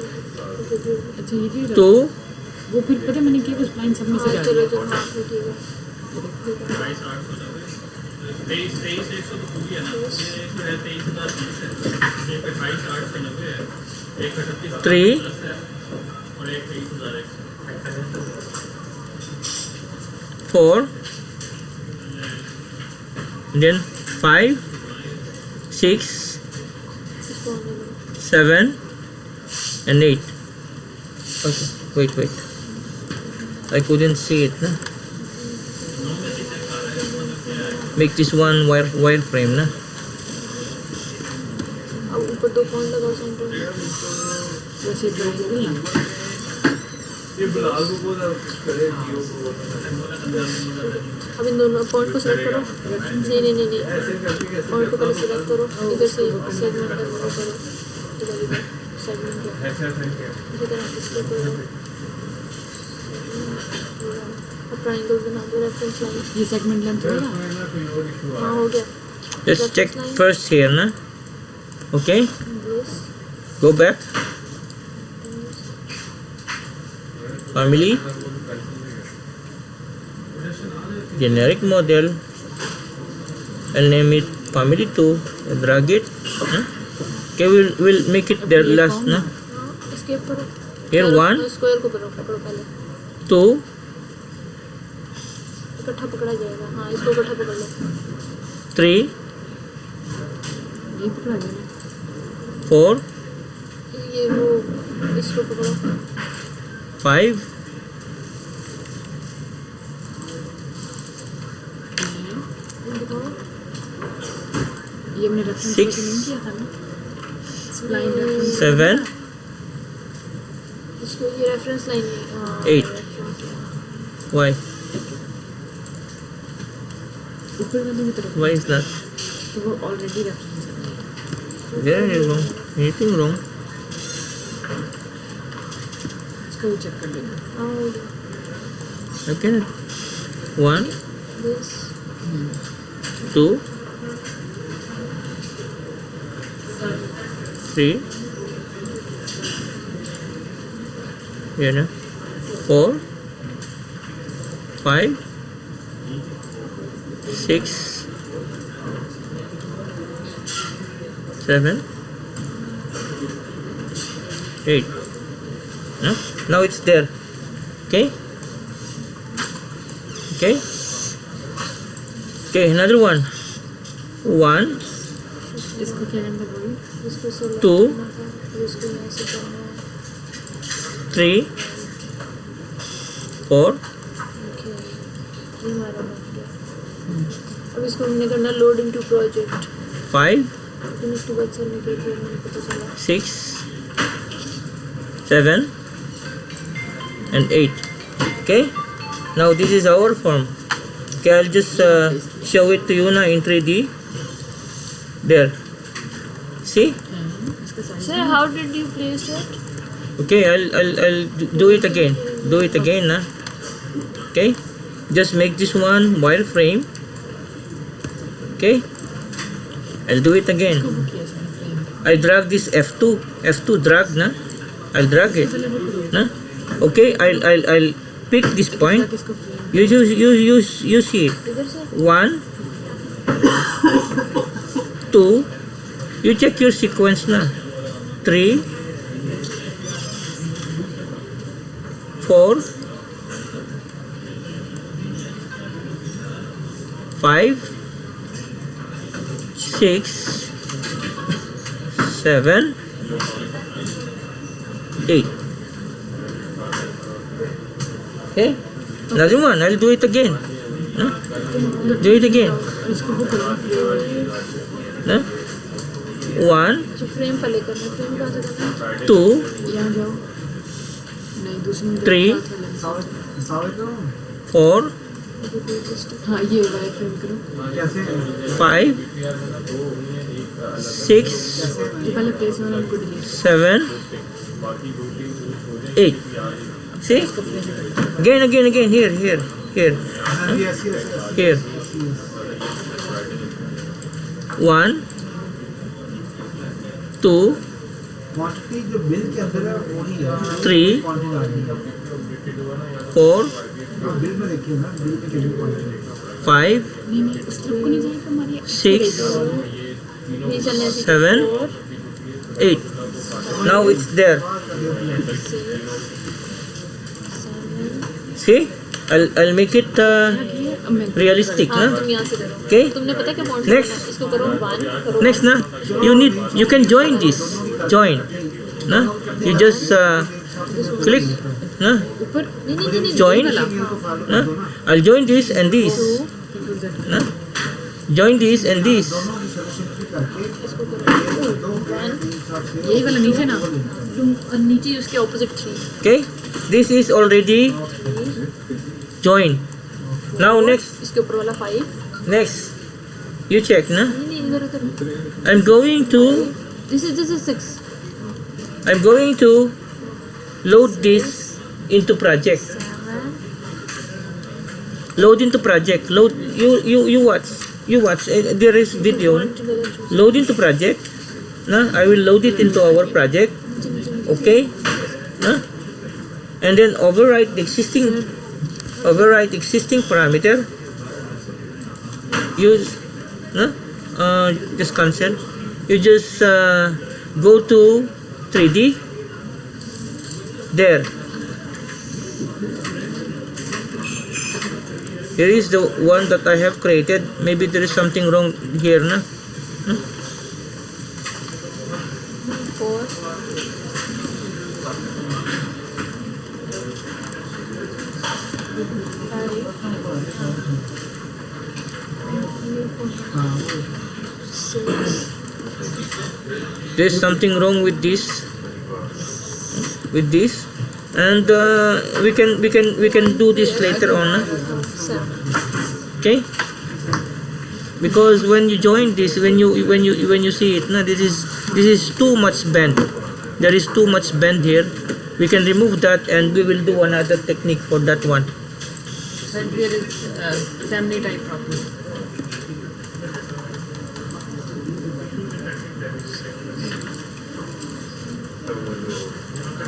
अच्छा ये भी 2, वो फिर पता है मैंने किया उस लाइन सब में से जा रही है। three, 4, then 5, 6, 7, and 8. Okay, wait. I couldn't see it. Na? Make this one wireframe. Na? अब ऊपर 2 पॉइंट लगाओ सेंटर में। वैसे ड्रॉ हो गई ना। अब इन दोनों पॉइंट को सिलेक्ट करो। नहीं पॉइंट को पहले सिलेक्ट करो, इधर से सेगमेंट का वो करो, इधर सेगमेंट का इसी तरह इसको करो। अब ट्रायंगल बना दो, रेफरेंस लाइन। ये सेगमेंट लेंथ होगा। हाँ हो गया। Let's check first here. Na? Okay, Yes. go back. Family. Generic model. I'll name it family 2. Drag it. Okay, we'll make it there last. Na? Escape करो। Here 1, square को पकड़ो पहले। 2, इकट्ठा पकड़ा जाएगा। हाँ इसको इकट्ठा पकड़ लो। 3, ये पकड़ा गया ना। 4, ये वो इसको पकड़ो। 5, दिखाओ। ये हमने रेफरेंस 6, नहीं किया था ना। स्प्लाइन रेफरेंस 7, इसको ये रेफरेंस लाइन है। हाँ, 8. Why? ऊपर वाले की तरफ। Why is that? तो वो ऑलरेडी रेफरेंस है। There is wrong. Anything wrong? इसको भी चेक कर लेंगे। हाँ हो गया। Okay. 1, This 2, 3, here na, 4, 5, 6, 7, 8. No? Now it's there. Okay? Okay? Okay, another one. 1, इसको क्या करना बोली? इसको select 2, करना था, फिर इसको यहाँ से करना है। 3, 4, Okay, ये हमारा बन गया। अब इसको हमने करना लोड इनटू प्रोजेक्ट। 5, लेकिन उसके बाद सर ने क्या किया मुझे पता चला। 6, 7, and 8. Okay, now this is our form. Okay, I'll just show it to you now in 3D. There, see? इसका size Sir, how did you place it? Okay, I'll do it again. Do it again, na. Okay, just make this one wireframe. Okay, I'll do it again. किया इसने frame. I drag this F2 drag, na. I'll drag it, na. Okay, I'll pick this point. इसको frame. You see it. इधर से 1, 2, you check your sequence na. 3, 4, 5, 6, 7, 8. Okay, another one. I'll do it again. Huh? Do it again. इसको वो करना frame. Huh? 1, जो frame पहले करना है, फ्रेम कहाँ से करना है? 2, यहाँ जाओ। नहीं दूसरी में 3, 4, हाँ ये वायर फ्रेम करो। 5, 6, ये पहले प्लेस वाला उनको delete. 7, 8. See? Again. Here. Here. Here. 1, 2, 3, 4, 5, 6, 7, 8. Now it's there. See? I'll make it realistic, हाँ, na? तुम यहाँ से करो। Okay? तुमने पता क्या point Next. करना है? इसको करो 1 करो Next, na? You can join this. Join. Na? You just click. Na? ऊपर नहीं Join. वाला। Na? I'll join this and this. Na? Join this and this. इसको करो 1 यही वाला नीचे ना तुम और नीचे उसके opposite 3 Okay? This is already joined. Now next. इसके ऊपर वाला 5 Next. You check, na? नहीं इधर उधर I'm going to this is 6 load this into project. 7 Load into project. Load you watch. You watch. There is video. Load into project. Na? I will load it into our project. Okay? Na? And then override existing parameter. Use just cancel. You just go to 3D. There. Here is the one that I have created. Maybe there is something wrong here, na? 4 There's something wrong with this, and we can do this later on, na? 7 Okay? Because when you join this, when you see it, na, this is too much bend. There is too much bend here. We can remove that, and we will do another technique for that one. But there is family type problem.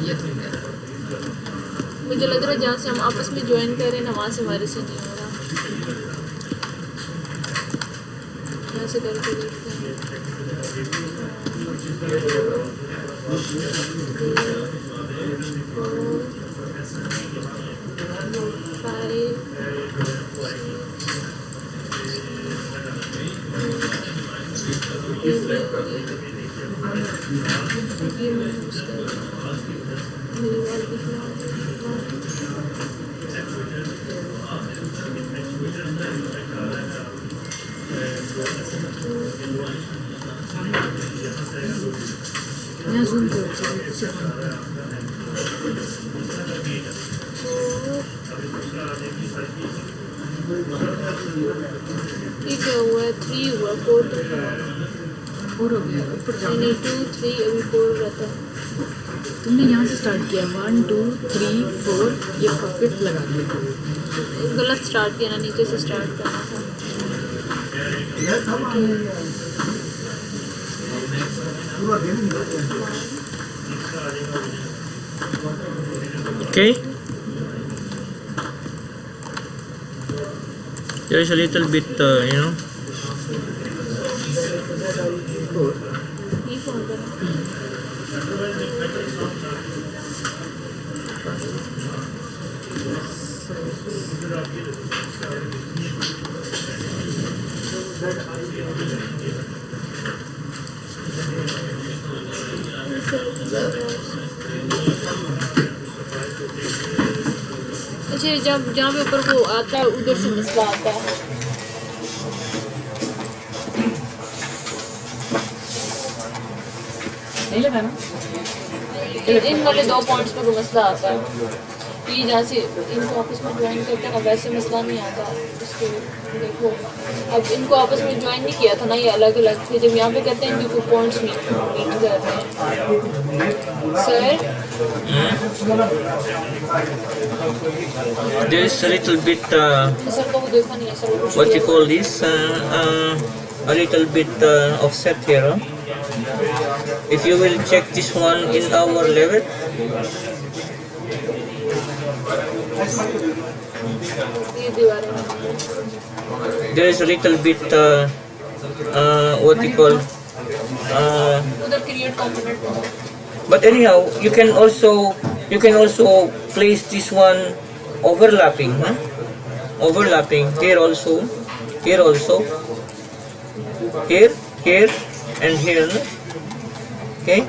ये तो है। मुझे लग रहा है जहाँ से हम आपस में ज्वाइन कर रहे हैं ना वहाँ से हमारे से नहीं हो रहा यहाँ से करके देखते हैं यहाँ zoom करो ठीक है हुआ 3 हुआ 4 तो और हो गया ऊपर जाओ नहीं 2 3 अभी 4 रहता है तुमने यहाँ से स्टार्ट किया 1 2 3 4 ये परफेक्ट लगा दिया गलत स्टार्ट किया ना नीचे से स्टार्ट करना था Okay? There is a little bit, ये कौन कर रहा है अच्छा जब जहाँ पे ऊपर वो आता है उधर से मसला आता है नहीं लगा ना इन वाले 2 पॉइंट्स पे वो मसला आता है तो ये जहाँ से इनको आपस में ज्वाइन करते हैं ना वैसे मसला नहीं आता उसके। देखो अब इनको आपस में ज्वाइन नहीं किया था ना, ये अलग अलग थे। जब यहाँ पे कहते हैं इनके पॉइंट्स मीट कर रहे हैं sir. There is a little bit sir को वो देखा नहीं है सर, वो what you call this a little bit offset here. Huh? If you will check this one in our level, ये दीवारें there is a little bit what you call उधर create component. but anyhow you can also place this one overlapping, huh? Overlapping here also, here and here, no? Okay.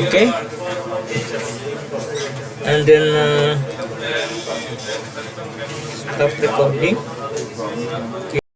Okay, and then stop recording.